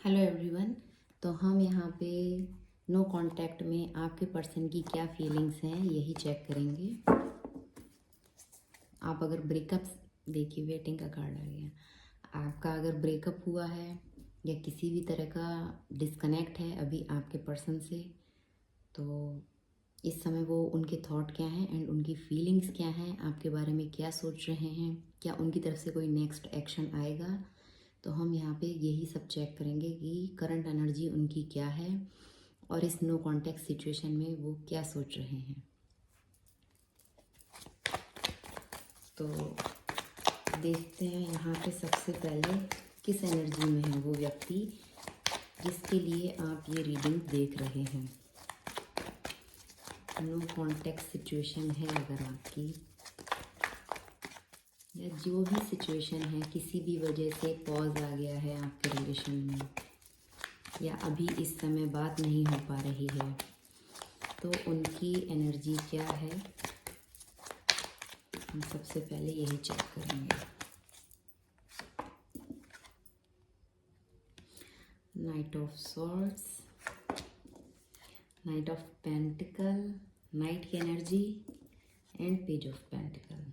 Hello everyone. तो हम यहाँ पे नो कांटेक्ट में आपके पर्सन की क्या फीलिंग्स हैं यही चेक करेंगे। आप अगर ब्रेकअप, देखिए वेटिंग का कार्ड आ गया। आपका अगर ब्रेकअप हुआ है या किसी भी तरह का डिस्कनेक्ट है अभी आपके पर्सन से, तो इस समय वो उनके थॉट क्या हैं एंड उनकी फीलिंग्स क्या हैं, आपके बारे में क्या सोच रहे हैं, क्या उनकी तरफ से कोई नेक्स्ट एक्शन आएगा। तो हम यहाँ पे यही सब चेक करेंगे कि करंट एनर्जी उनकी क्या है और इस नो कॉन्टेक्ट सिचुएशन में वो क्या सोच रहे हैं। तो देखते हैं यहाँ पे सबसे पहले किस एनर्जी में है वो व्यक्ति जिसके लिए आप ये रीडिंग देख रहे हैं। नो कॉन्टेक्ट सिचुएशन है अगर आपकी, या जो भी सिचुएशन है, किसी भी वजह से पॉज आ गया है आपके रिलेशन में, या अभी इस समय बात नहीं हो पा रही है, तो उनकी एनर्जी क्या है हम सबसे पहले यही चेक करेंगे। Knight of swords, knight of pentacle, knight की energy and page of pentacle.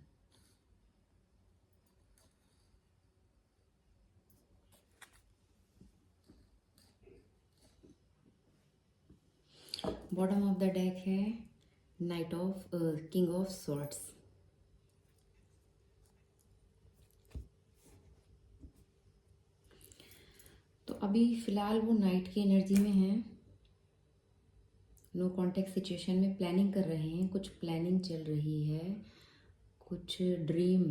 Bottom of the deck है knight of king of swords. तो अभी फिलहाल वो नाइट की एनर्जी में है, नो कॉन्टेक्ट सिचुएशन में प्लानिंग कर रहे हैं, कुछ प्लानिंग चल रही है, कुछ ड्रीम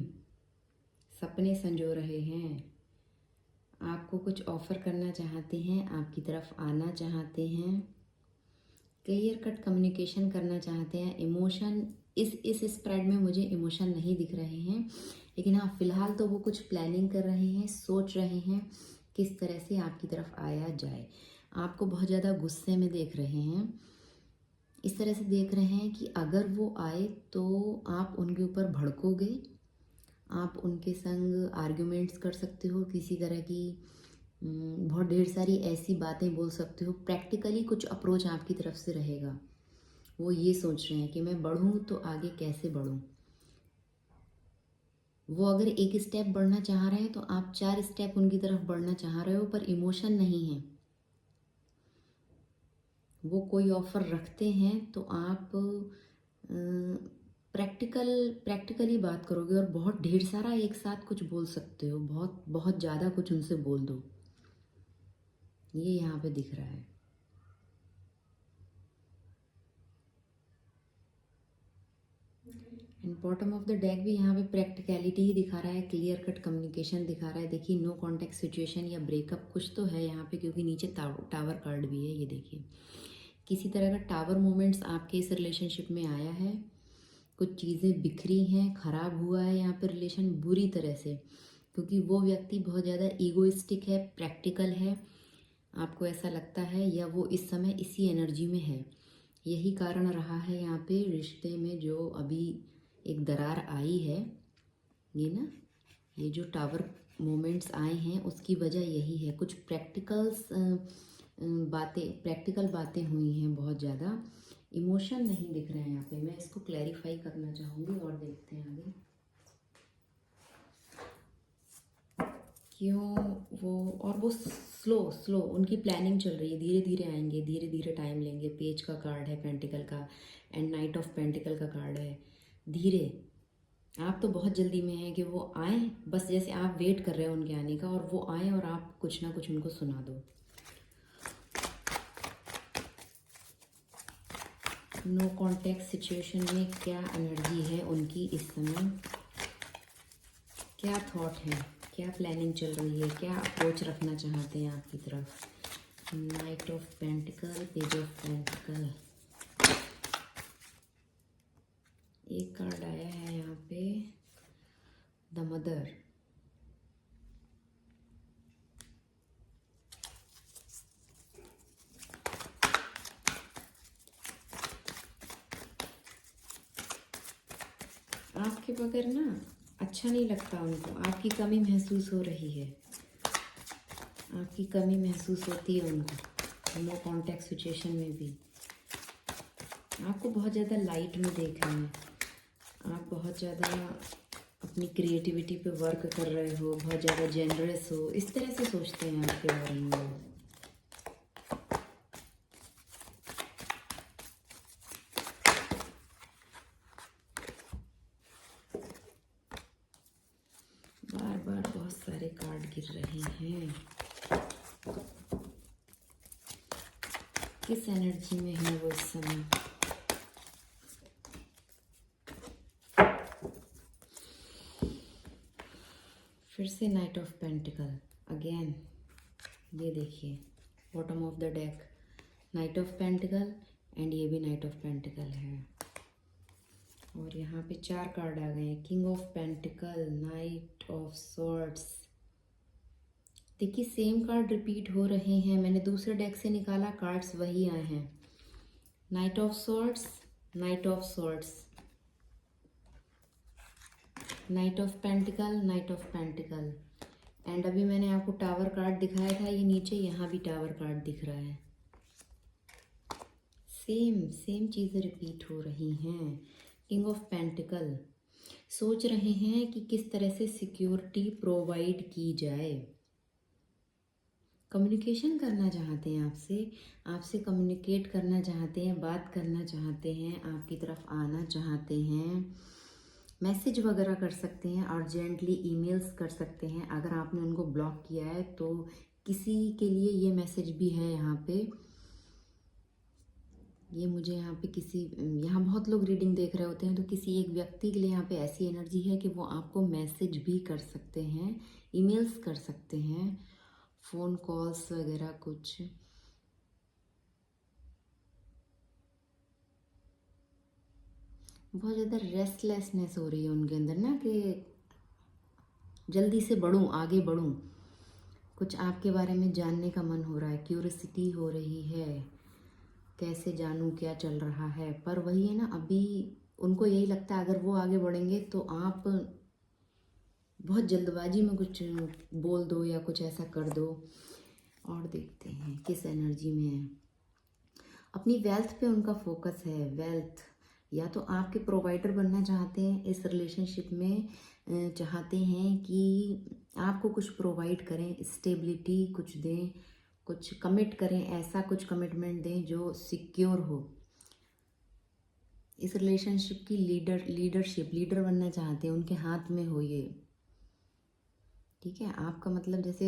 सपने संजो रहे हैं, आपको कुछ ऑफर करना चाहते हैं, आपकी तरफ आना चाहते हैं, क्लियर कट कम्युनिकेशन करना चाहते हैं। इमोशन इस स्प्रेड में मुझे इमोशन नहीं दिख रहे हैं, लेकिन हाँ फिलहाल तो वो कुछ प्लानिंग कर रहे हैं, सोच रहे हैं किस तरह से आपकी तरफ आया जाए। आपको बहुत ज़्यादा गुस्से में देख रहे हैं, इस तरह से देख रहे हैं कि अगर वो आए तो आप उनके ऊपर भड़कोगे, आप उनके संग आर्ग्यूमेंट्स कर सकते हो, किसी तरह की बहुत ढेर सारी ऐसी बातें बोल सकते हो। प्रैक्टिकली कुछ अप्रोच आपकी तरफ से रहेगा। वो ये सोच रहे हैं कि मैं बढ़ूँ तो आगे कैसे बढ़ूँ। वो अगर एक स्टेप बढ़ना चाह रहे हैं तो आप 4 स्टेप उनकी तरफ बढ़ना चाह रहे हो, पर इमोशन नहीं है। वो कोई ऑफर रखते हैं तो आप प्रैक्टिकली बात करोगे और बहुत ढेर सारा एक साथ कुछ बोल सकते हो, बहुत बहुत ज़्यादा कुछ उनसे बोल दो, ये यहाँ पे दिख रहा है। And bottom of the deck भी यहाँ पे प्रैक्टिकलिटी ही दिखा रहा है, क्लियर कट कम्युनिकेशन दिखा रहा है। देखिए नो कॉन्टेक्ट सिचुएशन या ब्रेकअप कुछ तो है यहाँ पे, क्योंकि नीचे टावर कार्ड भी है। ये देखिए किसी तरह का टावर मोमेंट्स आपके इस रिलेशनशिप में आया है, कुछ चीज़ें बिखरी हैं, ख़राब हुआ है यहाँ पे रिलेशन बुरी तरह से, क्योंकि वो व्यक्ति बहुत ज़्यादा ईगोइस्टिक है, प्रैक्टिकल है, आपको ऐसा लगता है, या वो इस समय इसी एनर्जी में है। यही कारण रहा है यहाँ पे रिश्ते में जो अभी एक दरार आई है। ये ना, ये जो टावर मोमेंट्स आए हैं उसकी वजह यही है, कुछ प्रैक्टिकल बातें हुई हैं, बहुत ज़्यादा इमोशन नहीं दिख रहे हैं यहाँ पे। मैं इसको क्लैरिफाई करना चाहूँगी और देखते हैं आगे क्यों वो। और वो स्लो उनकी प्लानिंग चल रही है, धीरे धीरे आएंगे, धीरे धीरे टाइम लेंगे। पेज का कार्ड है पेंटिकल का एंड नाइट ऑफ पेंटिकल का कार्ड है। धीरे, आप तो बहुत जल्दी में हैं कि वो आए, बस जैसे आप वेट कर रहे हो उनके आने का, और वो आए और आप कुछ ना कुछ उनको सुना दो। नो कॉन्टेक्ट सिचुएशन में क्या एनर्जी है उनकी इस समय, क्या थॉट है, क्या प्लानिंग चल रही है, क्या अप्रोच रखना चाहते हैं आपकी तरफ। Night of pentacle, page of pentacle, एक कार्ड आया है यहाँ पे द मदर। आपके बगैर ना अच्छा नहीं लगता उनको, आपकी कमी महसूस हो रही है, आपकी कमी महसूस होती है उनको नो कांटेक्ट सिचुएशन में भी। आपको बहुत ज़्यादा लाइट में देख रहे हैं, आप बहुत ज़्यादा अपनी क्रिएटिविटी पे वर्क कर रहे हो, बहुत ज़्यादा जेनरस हो, इस तरह से सोचते हैं आपके बारे में लोग। बार बार बहुत सारे कार्ड गिर रहे हैं। किस एनर्जी में है वो इस समय? फिर से नाइट ऑफ पेंटिकल अगेन, ये देखिए bottom of the deck, night of pentacle and ये भी नाइट ऑफ पेंटिकल है। और यहाँ पे 4 कार्ड आ गए हैं, king of pentacle, night of swords. देखिए सेम कार्ड रिपीट हो रहे हैं, मैंने दूसरे डेक से निकाला, कार्ड्स वही आए हैं, night of swords, knight of swords, knight of pentacle, night of pentacle. And अभी मैंने आपको टावर कार्ड दिखाया था, ये नीचे यहाँ भी टावर कार्ड दिख रहा है। सेम चीज़ें रिपीट हो रही हैं। किंग ऑफ पेंटिकल, सोच रहे हैं कि किस तरह से सिक्योरिटी प्रोवाइड की जाए, कम्युनिकेशन करना चाहते हैं आपसे कम्युनिकेट करना चाहते हैं, बात करना चाहते हैं, आपकी तरफ आना चाहते हैं, मैसेज वगैरह कर सकते हैं, अर्जेंटली ईमेल्स कर सकते हैं। अगर आपने उनको ब्लॉक किया है तो किसी के लिए ये मैसेज भी है यहाँ पे, ये मुझे यहाँ पे यहाँ बहुत लोग रीडिंग देख रहे होते हैं, तो किसी एक व्यक्ति के लिए यहाँ पे ऐसी एनर्जी है कि वो आपको मैसेज भी कर सकते हैं, ईमेल्स कर सकते हैं, फ़ोन कॉल्स वगैरह कुछ। बहुत ज़्यादा रेस्टलेसनेस हो रही है उनके अंदर ना, कि जल्दी से बढ़ूँ, आगे बढ़ूँ, कुछ आपके बारे में जानने का मन हो रहा है, क्यूरियोसिटी हो रही है, कैसे जानूँ क्या चल रहा है। पर वही है ना, अभी उनको यही लगता है अगर वो आगे बढ़ेंगे तो आप बहुत जल्दबाजी में कुछ बोल दो या कुछ ऐसा कर दो। और देखते हैं किस एनर्जी में है। अपनी वेल्थ पे उनका फोकस है, वेल्थ, या तो आपके प्रोवाइडर बनना चाहते हैं इस रिलेशनशिप में, चाहते हैं कि आपको कुछ प्रोवाइड करें, स्टेबिलिटी कुछ दें, कुछ कमिट करें, ऐसा कुछ कमिटमेंट दें जो सिक्योर हो। इस रिलेशनशिप की लीडर बनना चाहते हैं, उनके हाथ में हो ये, ठीक है। आपका मतलब जैसे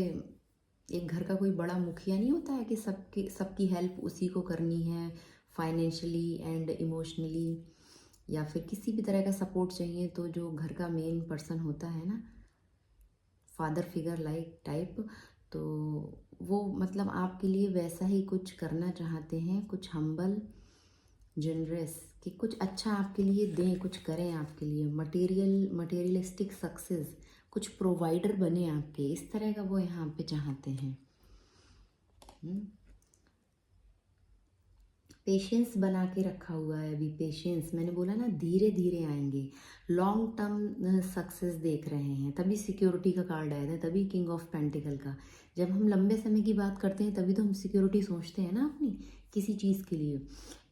एक घर का कोई बड़ा मुखिया नहीं होता है कि सबकी हेल्प उसी को करनी है, फाइनेंशियली एंड इमोशनली, या फिर किसी भी तरह का सपोर्ट चाहिए तो जो घर का मेन पर्सन होता है ना, फादर फिगर लाइक टाइप, तो वो मतलब आपके लिए वैसा ही कुछ करना चाहते हैं, कुछ हम्बल जनरस, कि कुछ अच्छा आपके लिए दें, कुछ करें आपके लिए, मटेरियलिस्टिक सक्सेस, कुछ प्रोवाइडर बने आपके, इस तरह का वो यहाँ पे चाहते हैं। पेशेंस बना के रखा हुआ है अभी, पेशेंस, मैंने बोला ना धीरे धीरे आएंगे, लॉन्ग टर्म सक्सेस देख रहे हैं, तभी सिक्योरिटी का कार्ड आया था, तभी किंग ऑफ पेंटिकल का। जब हम लंबे समय की बात करते हैं तभी तो हम सिक्योरिटी सोचते हैं ना अपनी किसी चीज़ के लिए,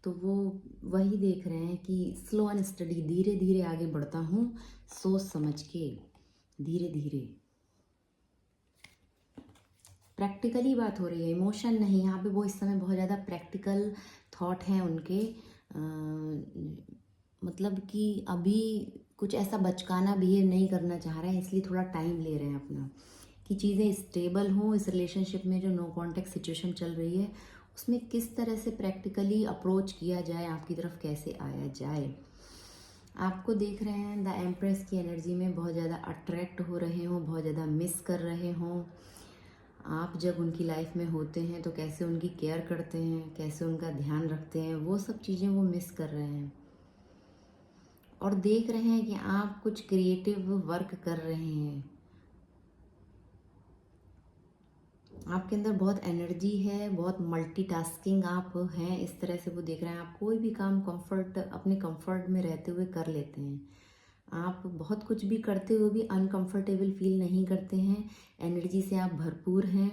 तो वो वही देख रहे हैं कि स्लो एंड स्टडी, धीरे धीरे आगे बढ़ता हूँ, सोच समझ के धीरे धीरे। प्रैक्टिकली बात हो रही है, इमोशन नहीं यहाँ पे, वो इस समय बहुत ज़्यादा प्रैक्टिकल थॉट हैं उनके, मतलब कि अभी कुछ ऐसा बचकाना बिहेव नहीं करना चाह रहे हैं, इसलिए थोड़ा टाइम ले रहे हैं अपना, कि चीज़ें स्टेबल हों इस रिलेशनशिप में। जो नो कॉन्टैक्ट सिचुएशन चल रही है उसमें किस तरह से प्रैक्टिकली अप्रोच किया जाए, आपकी तरफ कैसे आया जाए। आपको देख रहे हैं द एम्प्रेस की एनर्जी में बहुत ज़्यादा अट्रैक्ट हो रहे हों, बहुत ज़्यादा मिस कर रहे हों। आप जब उनकी लाइफ में होते हैं तो कैसे उनकी केयर करते हैं, कैसे उनका ध्यान रखते हैं, वो सब चीज़ें वो मिस कर रहे हैं। और देख रहे हैं कि आप कुछ क्रिएटिव वर्क कर रहे हैं, आपके अंदर बहुत एनर्जी है, बहुत मल्टीटास्किंग आप हैं, इस तरह से वो देख रहे हैं। आप कोई भी काम अपने कंफर्ट में रहते हुए कर लेते हैं, आप बहुत कुछ भी करते हुए भी अनकंफर्टेबल फील नहीं करते हैं, एनर्जी से आप भरपूर हैं।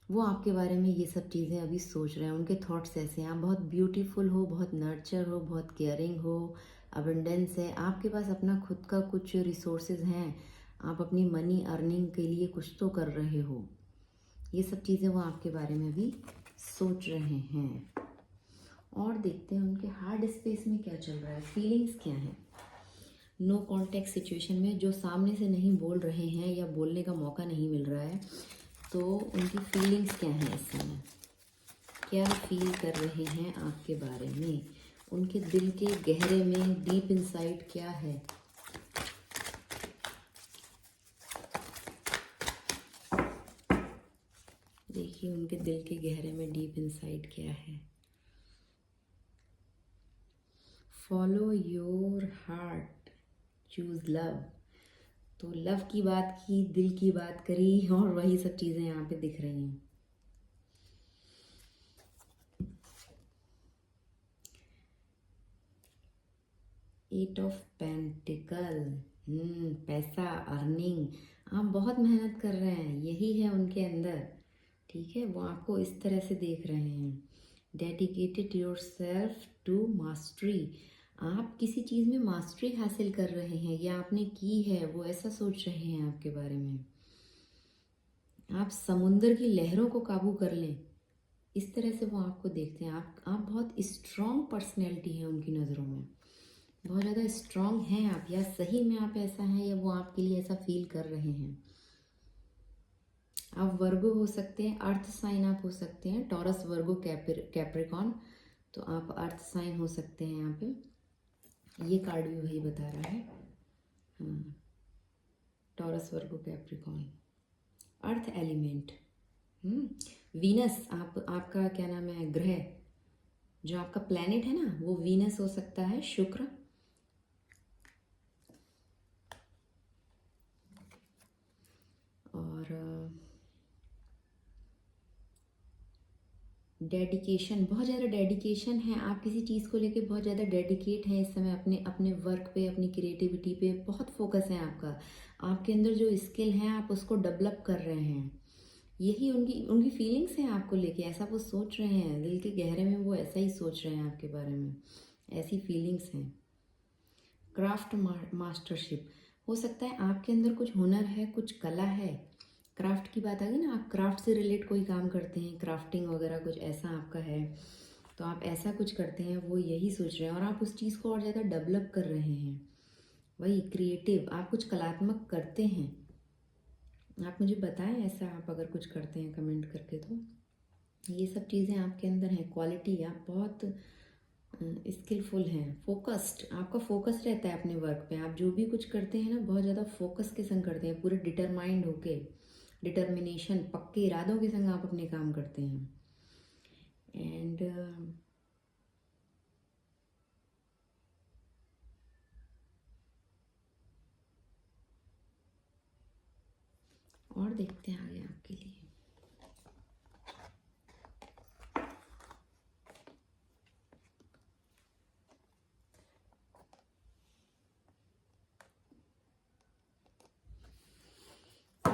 वो आपके बारे में ये सब चीज़ें अभी सोच रहे हैं। उनके थॉट्स ऐसे हैं, आप बहुत ब्यूटीफुल हो, बहुत नर्चर हो, बहुत केयरिंग हो, अबंडेंस है, आपके पास अपना खुद का कुछ रिसोर्सेज हैं, आप अपनी मनी अर्निंग के लिए कुछ तो कर रहे हो। ये सब चीज़ें वो आपके बारे में भी सोच रहे हैं। और देखते हैं उनके हार्ड स्पेस में क्या चल रहा है, फीलिंग्स क्या हैं। नो कॉन्टेक्ट सिचुएशन में जो सामने से नहीं बोल रहे हैं या बोलने का मौका नहीं मिल रहा है, तो उनकी फीलिंग्स क्या हैं इस समय, क्या फील कर रहे हैं आपके बारे में, उनके दिल के गहरे में डीप इनसाइड क्या है। देखिए उनके दिल के गहरे में डीप इनसाइड क्या है। Follow your heart, choose love. तो लव की बात की, दिल की बात करी, और वही सब चीज़ें यहाँ पे दिख रही हैं। एट ऑफ पेंटिकल, पैसा, अर्निंग, आप बहुत मेहनत कर रहे हैं, यही है उनके अंदर। ठीक है, वो आपको इस तरह से देख रहे हैं। Dedicated yourself to mastery, आप किसी चीज़ में मास्टरी हासिल कर रहे हैं या आपने की है, वो ऐसा सोच रहे हैं आपके बारे में। आप समुंदर की लहरों को काबू कर लें, इस तरह से वो आपको देखते हैं। आप बहुत स्ट्रॉन्ग पर्सनैलिटी है उनकी नज़रों में, बहुत ज़्यादा स्ट्रॉन्ग हैं आप, या सही में आप ऐसा हैं या वो आपके लिए ऐसा फील कर रहे हैं। आप वर्गो हो सकते हैं, अर्थ साइन आप हो सकते हैं, टॉरस, वर्गो, कैप्रिकॉन, तो आप अर्थ साइन हो सकते हैं यहाँ पे। ये कार्ड भी वही बता रहा है। हाँ, टॉरस, वर्गो, कैप्रिकॉन, अर्थ एलिमेंट। वीनस, आपका क्या नाम है, ग्रह जो आपका प्लैनेट है ना, वो वीनस हो सकता है, शुक्र। और डेडिकेशन, बहुत ज़्यादा डेडिकेशन है, आप किसी चीज़ को लेके बहुत ज़्यादा डेडिकेट हैं इस समय, अपने अपने वर्क पे, अपनी क्रिएटिविटी पे बहुत फोकस है आपका। आपके अंदर जो स्किल है आप उसको डेवलप कर रहे हैं, यही उनकी उनकी फीलिंग्स हैं आपको लेके, ऐसा वो सोच रहे हैं, दिल के गहरे में वो ऐसा ही सोच रहे हैं आपके बारे में, ऐसी फीलिंग्स हैं। क्राफ्ट मास्टरशिप, हो सकता है आपके अंदर कुछ हुनर है, कुछ कला है। क्राफ्ट की बात आ गई ना, आप क्राफ्ट से रिलेट कोई काम करते हैं, क्राफ्टिंग वगैरह कुछ ऐसा आपका है, तो आप ऐसा कुछ करते हैं, वो यही सोच रहे हैं और आप उस चीज़ को और ज़्यादा डेवलप कर रहे हैं। वही क्रिएटिव, आप कुछ कलात्मक करते हैं। आप मुझे बताएं ऐसा, आप अगर कुछ करते हैं कमेंट करके, तो ये सब चीज़ें आपके अंदर हैं, क्वालिटी, आप बहुत स्किलफुल हैं, फोकस्ड, आपका फोकस रहता है अपने वर्क पे, आप जो भी कुछ करते हैं ना बहुत ज़्यादा फोकस के संग करते हैं, पूरे डिटरमाइंड होके, डिटर्मिनेशन, पक्के इरादों के संग आप अपने काम करते हैं। एंड और देखते हैं आगे आपके लिए।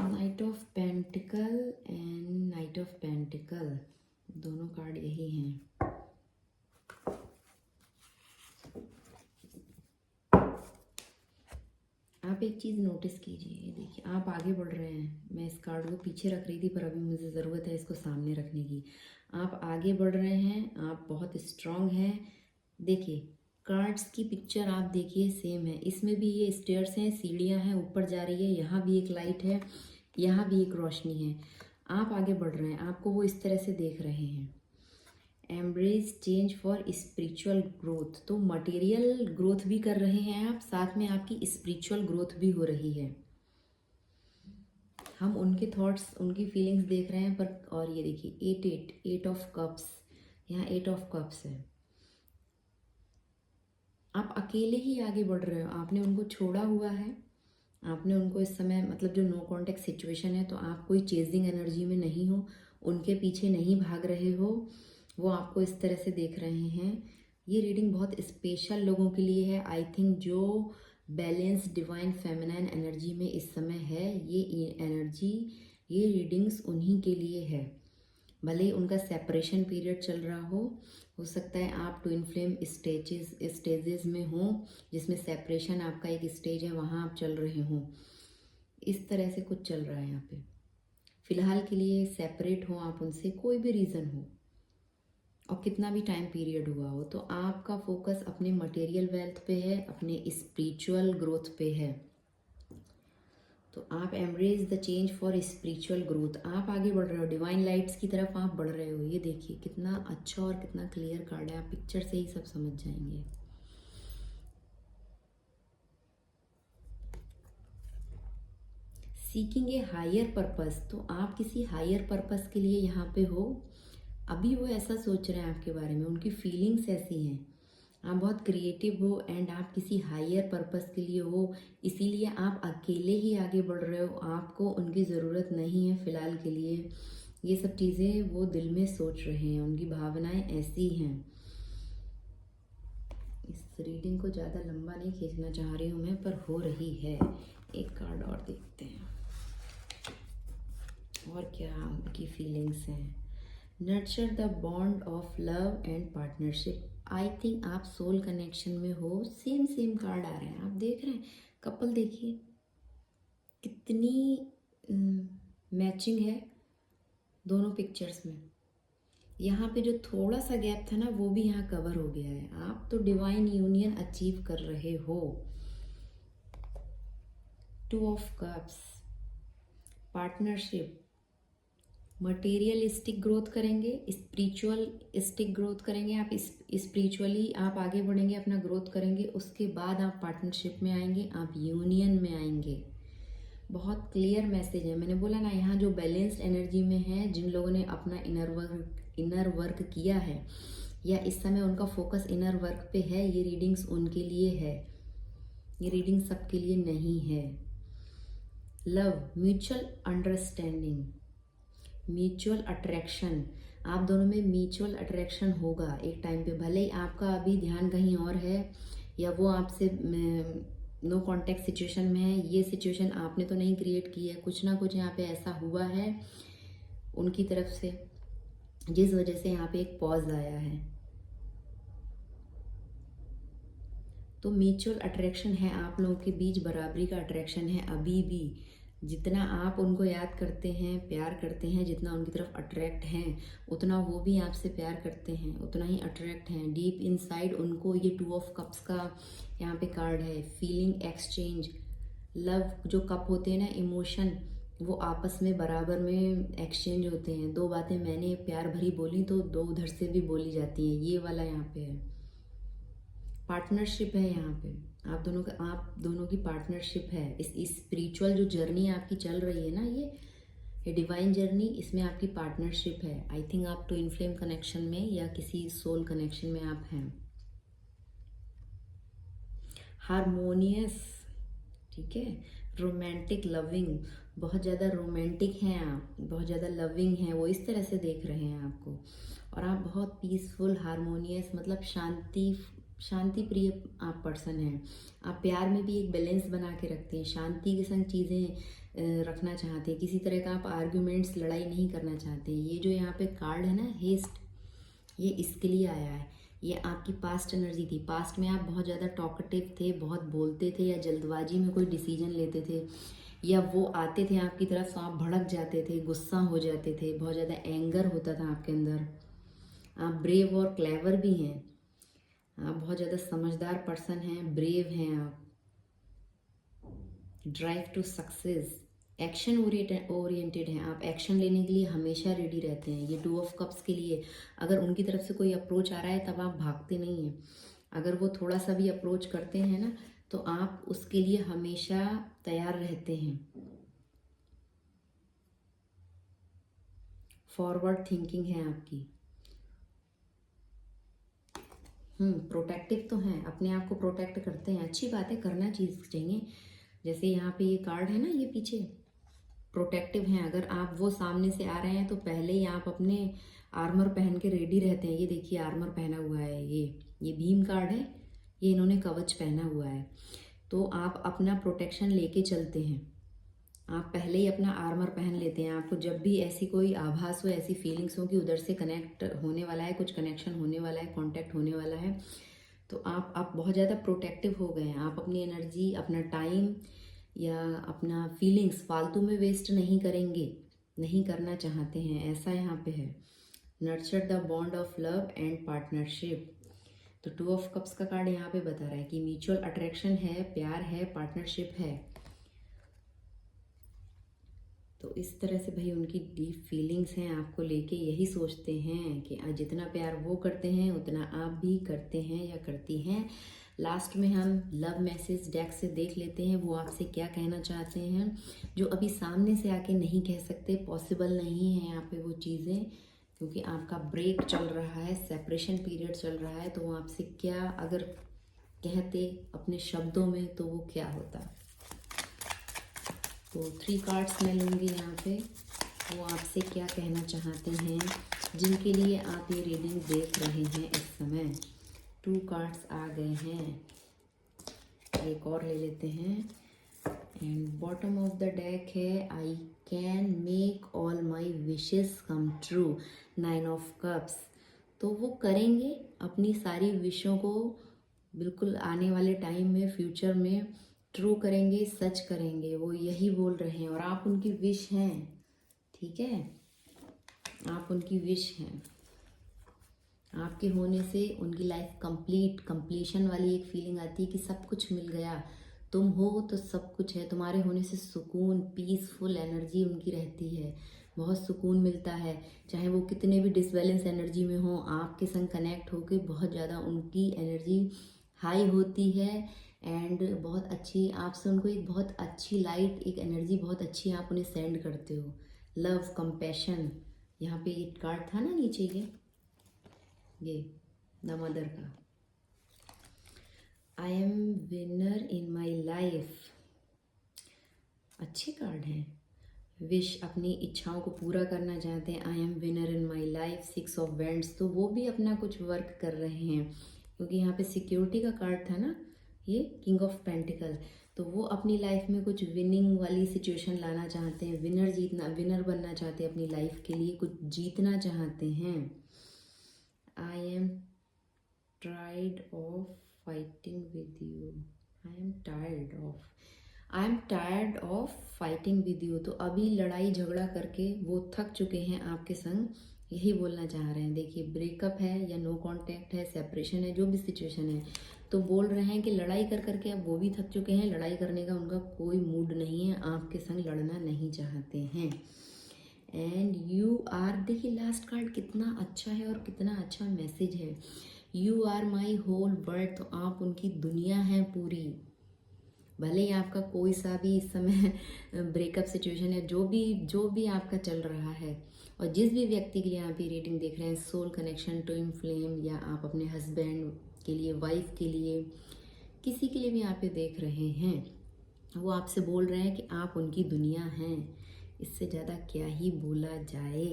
Night of pentacle and night of pentacle, दोनों कार्ड यही हैं। आप एक चीज़ नोटिस कीजिए, देखिए आप आगे बढ़ रहे हैं, मैं इस कार्ड को पीछे रख रही थी पर अभी मुझे ज़रूरत है इसको सामने रखने की। आप आगे बढ़ रहे हैं, आप बहुत स्ट्रांग हैं। देखिए कार्ड्स की पिक्चर आप देखिए सेम है, इसमें भी ये स्टेयर्स हैं, सीढ़ियाँ हैं, ऊपर जा रही है, यहाँ भी एक लाइट है, यहाँ भी एक रोशनी है। आप आगे बढ़ रहे हैं, आपको वो इस तरह से देख रहे हैं। Embrace change for spiritual growth, तो मटेरियल ग्रोथ भी कर रहे हैं आप, साथ में आपकी स्पिरिचुअल ग्रोथ भी हो रही है। हम उनके थॉट्स, उनकी फीलिंग्स देख रहे हैं, पर और ये देखिए एट ऑफ कप्स, यहाँ एट ऑफ कप्स है। आप अकेले ही आगे बढ़ रहे हो, आपने उनको छोड़ा हुआ है, आपने उनको इस समय, मतलब जो नो कांटेक्ट सिचुएशन है, तो आप कोई चेजिंग एनर्जी में नहीं हो, उनके पीछे नहीं भाग रहे हो, वो आपको इस तरह से देख रहे हैं। ये रीडिंग बहुत स्पेशल लोगों के लिए है, आई थिंक जो बैलेंस डिवाइन फेमिनाइन एनर्जी में इस समय है, ये एनर्जी, ये रीडिंग्स उन्हीं के लिए है। भले ही उनका सेपरेशन पीरियड चल रहा हो सकता है आप ट्विन फ्लेम स्टेजेस में हो, जिसमें सेपरेशन आपका एक स्टेज है, वहाँ आप चल रहे हो। इस तरह से कुछ चल रहा है यहाँ पे। फिलहाल के लिए सेपरेट हो आप उनसे, कोई भी रीज़न हो और कितना भी टाइम पीरियड हुआ हो, तो आपका फोकस अपने मटेरियल वेल्थ पे है, अपने स्पिरिचुअल ग्रोथ पे है। तो आप embrace the change for spiritual growth. आप आगे बढ़ रहे हो, डिवाइन लाइट्स की तरफ आप बढ़ रहे हो। ये देखिए कितना अच्छा और कितना क्लियर कार्ड है, आप पिक्चर से ही सब समझ जाएंगे। सीकिंग ए हायर पर्पस, तो आप किसी हायर पर्पस के लिए यहाँ पे हो। अभी वो ऐसा सोच रहे हैं आपके बारे में, उनकी फीलिंग्स ऐसी हैं। आप बहुत क्रिएटिव हो एंड आप किसी हायर पर्पस के लिए हो, इसीलिए आप अकेले ही आगे बढ़ रहे हो। आपको उनकी ज़रूरत नहीं है फ़िलहाल के लिए। ये सब चीज़ें वो दिल में सोच रहे हैं, उनकी भावनाएं ऐसी हैं। इस रीडिंग को ज़्यादा लंबा नहीं खींचना चाह रही हूँ मैं, पर हो रही है। एक कार्ड और देखते हैं और क्या उनकी फीलिंग्स हैं। Nurture the bond of love and partnership. I think आप सोल कनेक्शन में हो। सेम कार्ड आ रहे हैं, आप देख रहे हैं कपल, देखिए कितनी मैचिंग है दोनों पिक्चर्स में। यहाँ पे जो थोड़ा सा गैप था ना, वो भी यहाँ कवर हो गया है। आप तो डिवाइन यूनियन अचीव कर रहे हो। 2 of cups, partnership, materialistic growth करेंगे, स्पिरिचुअलिस्टिक ग्रोथ करेंगे। आप स्पिरिचुअली आप आगे बढ़ेंगे, अपना ग्रोथ करेंगे, उसके बाद आप पार्टनरशिप में आएंगे, आप यूनियन में आएंगे। बहुत क्लियर मैसेज है। मैंने बोला ना, यहाँ जो बैलेंस्ड एनर्जी में है, जिन लोगों ने अपना इनर वर्क किया है या इस समय उनका फोकस इनर वर्क पे है, ये रीडिंग्स उनके लिए है। ये रीडिंग सबके लिए नहीं है। Love, mutual understanding, mutual attraction. आप दोनों में म्यूचुअल अट्रैक्शन होगा एक टाइम पे। भले ही आपका अभी ध्यान कहीं और है या वो आपसे नो कांटेक्ट सिचुएशन में है। ये सिचुएशन आपने तो नहीं क्रिएट की है, कुछ ना कुछ यहाँ पे ऐसा हुआ है उनकी तरफ से, जिस वजह से यहाँ पे एक पॉज आया है। तो म्यूचुअल अट्रैक्शन है आप लोगों के बीच, बराबरी का अट्रैक्शन है अभी भी। जितना आप उनको याद करते हैं, प्यार करते हैं, जितना उनकी तरफ अट्रैक्ट हैं, उतना वो भी आपसे प्यार करते हैं, उतना ही अट्रैक्ट हैं। डीप इनसाइड उनको ये 2 ऑफ कप्स का यहाँ पे कार्ड है। फीलिंग एक्सचेंज, लव जो कप होते हैं ना, इमोशन, वो आपस में बराबर में एक्सचेंज होते हैं। 2 बातें मैंने प्यार भरी बोली तो 2 उधर से भी बोली जाती हैं। ये वाला यहाँ पे है। पार्टनरशिप है यहाँ पे, आप दोनों की पार्टनरशिप है। इस स्पिरिचुअल जो जर्नी आपकी चल रही है ना, ये डिवाइन जर्नी, इसमें आपकी पार्टनरशिप है। आई थिंक आप ट्विन फ्लेम कनेक्शन में या किसी सोल कनेक्शन में आप हैं। हारमोनियस, ठीक है, रोमांटिक, लविंग, बहुत ज़्यादा रोमांटिक हैं आप, बहुत ज़्यादा लविंग हैं, वो इस तरह से देख रहे हैं आपको। और आप बहुत पीसफुल, हारमोनियस, मतलब शांति प्रिय आप पर्सन हैं। आप प्यार में भी एक बैलेंस बना के रखते हैं, शांति के संग चीज़ें रखना चाहते हैं। किसी तरह का आप आर्ग्यूमेंट्स, लड़ाई नहीं करना चाहते हैं। ये जो यहाँ पे कार्ड है ना, हेस्ट, ये इसके लिए आया है। ये आपकी पास्ट एनर्जी थी। पास्ट में आप बहुत ज़्यादा टॉकेटिव थे, बहुत बोलते थे या जल्दबाजी में कोई डिसीजन लेते थे, या वो आते थे आपकी तरफ तो आप भड़क जाते थे, गुस्सा हो जाते थे, बहुत ज़्यादा एंगर होता था आपके अंदर। आप ब्रेव और क्लेवर भी हैं, आप बहुत ज़्यादा समझदार पर्सन हैं, ब्रेव हैं आप। Drive to success, action oriented हैं आप, एक्शन लेने के लिए हमेशा रेडी रहते हैं। ये 2 ऑफ कप्स के लिए, अगर उनकी तरफ से कोई अप्रोच आ रहा है तब आप भागते नहीं हैं। अगर वो थोड़ा सा भी अप्रोच करते हैं ना, तो आप उसके लिए हमेशा तैयार रहते हैं। फॉरवर्ड थिंकिंग है आपकी। प्रोटेक्टिव तो हैं, अपने आप को प्रोटेक्ट करते हैं। अच्छी बात है, करना चाहिए। जैसे यहाँ पे ये कार्ड है ना, ये पीछे प्रोटेक्टिव हैं। अगर आप वो सामने से आ रहे हैं तो पहले ही आप अपने आर्मर पहन के रेडी रहते हैं। ये देखिए आर्मर पहना हुआ है, ये भीम कार्ड है, ये इन्होंने कवच पहना हुआ है। तो आप अपना प्रोटेक्शन लेके चलते हैं। आप पहले ही अपना आर्मर पहन लेते हैं। आपको जब भी ऐसी कोई आभास हो, ऐसी फीलिंग्स हो कि उधर से कनेक्ट होने वाला है, कुछ कनेक्शन होने वाला है, कांटेक्ट होने वाला है, तो आप बहुत ज़्यादा प्रोटेक्टिव हो गए हैं। आप अपनी एनर्जी, अपना टाइम या अपना फीलिंग्स फालतू में वेस्ट नहीं करेंगे, नहीं करना चाहते हैं, ऐसा यहाँ पे है। Nurture the bond of love and partnership. तो 2 ऑफ कप्स का कार्ड यहाँ पे बता रहा है कि म्यूचुअल अट्रैक्शन है, प्यार है, पार्टनरशिप है। तो इस तरह से भाई उनकी डीप फीलिंग्स हैं आपको लेके, यही सोचते हैं कि जितना प्यार वो करते हैं उतना आप भी करते हैं या करती हैं। लास्ट में हम लव मैसेज डेक से देख लेते हैं, वो आपसे क्या कहना चाहते हैं, जो अभी सामने से आके नहीं कह सकते, पॉसिबल नहीं है यहाँ पे वो चीज़ें, क्योंकि आपका ब्रेक चल रहा है, सेपरेशन पीरियड चल रहा है। तो वो आपसे क्या अगर कहते अपने शब्दों में, तो वो क्या होता। तो 3 कार्ड्स मैं लूँगी यहाँ पे, वो आपसे क्या कहना चाहते हैं, जिनके लिए आप ये रीडिंग देख रहे हैं इस समय। 2 कार्ड्स आ गए हैं, एक और ले लेते हैं। And bottom of the deck है I can make all my wishes come true, 9 of cups. तो वो करेंगे अपनी सारी विशों को बिल्कुल आने वाले टाइम में, फ्यूचर में ट्रू करेंगे, सच करेंगे, वो यही बोल रहे हैं। और आप उनकी विश हैं, ठीक है, आप उनकी विश हैं। आपके होने से उनकी लाइफ कंप्लीशन वाली एक फीलिंग आती है कि सब कुछ मिल गया, तुम हो तो सब कुछ है। तुम्हारे होने से सुकून, पीसफुल एनर्जी उनकी रहती है, बहुत सुकून मिलता है। चाहे वो कितने भी डिसबैलेंस एनर्जी में हो, आपके संग कनेक्ट होकर बहुत ज़्यादा उनकी एनर्जी हाई होती है। एंड बहुत अच्छी आपसे उनको एक बहुत अच्छी लाइट, एक एनर्जी बहुत अच्छी आप उन्हें सेंड करते हो। लव, कंपैशन, यहाँ पे ये कार्ड था ना नीचे, ये द मदर का। I am winner in my life, अच्छे कार्ड हैं। विश, अपनी इच्छाओं को पूरा करना चाहते हैं। I am winner in my life, 6 of vends. तो वो भी अपना कुछ वर्क कर रहे हैं, क्योंकि यहाँ पे सिक्योरिटी का कार्ड था ना, ये किंग ऑफ पेंटिकल। तो वो अपनी लाइफ में कुछ विनिंग वाली सिचुएशन लाना चाहते हैं, विनर बनना चाहते हैं अपनी लाइफ के लिए, कुछ जीतना चाहते हैं। I am tired of fighting with you, I am tired of fighting with you. तो अभी लड़ाई झगड़ा करके वो थक चुके हैं आपके संग, यही बोलना चाह रहे हैं। देखिए, ब्रेकअप है या नो कांटेक्ट है, सेपरेशन है, जो भी सिचुएशन है, तो बोल रहे हैं कि लड़ाई कर करके अब वो भी थक चुके हैं, लड़ाई करने का उनका कोई मूड नहीं है, आपके संग लड़ना नहीं चाहते हैं। एंड यू आर, देखिए लास्ट कार्ड कितना अच्छा है और कितना अच्छा मैसेज है। You are my whole world, तो आप उनकी दुनिया है पूरी। भले ही आपका कोई सा भी इस समय ब्रेकअप सिचुएशन है, जो भी आपका चल रहा है, और जिस भी व्यक्ति के लिए आप ये रीडिंग देख रहे हैं, सोल कनेक्शन, ट्विन फ्लेम, या आप अपने हस्बैंड के लिए, वाइफ के लिए, किसी के लिए भी आप ये देख रहे हैं, वो आपसे बोल रहे हैं कि आप उनकी दुनिया हैं। इससे ज़्यादा क्या ही बोला जाए।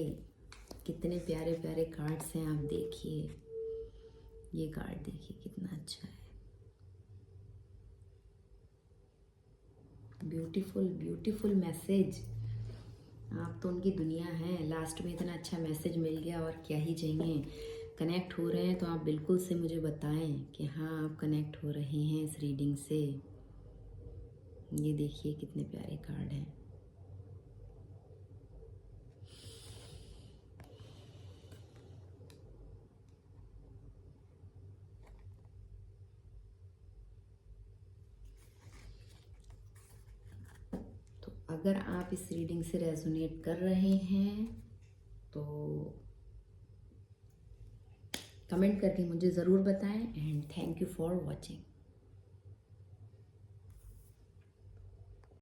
कितने प्यारे प्यारे कार्ड्स हैं, आप देखिए, ये कार्ड देखिए कितना अच्छा है। ब्यूटीफुल ब्यूटीफुल मैसेज, आप तो उनकी दुनिया हैं। लास्ट में इतना अच्छा मैसेज मिल गया, और क्या ही चाहिए। कनेक्ट हो रहे हैं तो आप बिल्कुल से मुझे बताएं कि हाँ आप कनेक्ट हो रहे हैं इस रीडिंग से। ये देखिए कितने प्यारे कार्ड हैं। तो अगर आप इस रीडिंग से रेजोनेट कर रहे हैं तो कमेंट करके मुझे ज़रूर बताएं। And thank you for watching.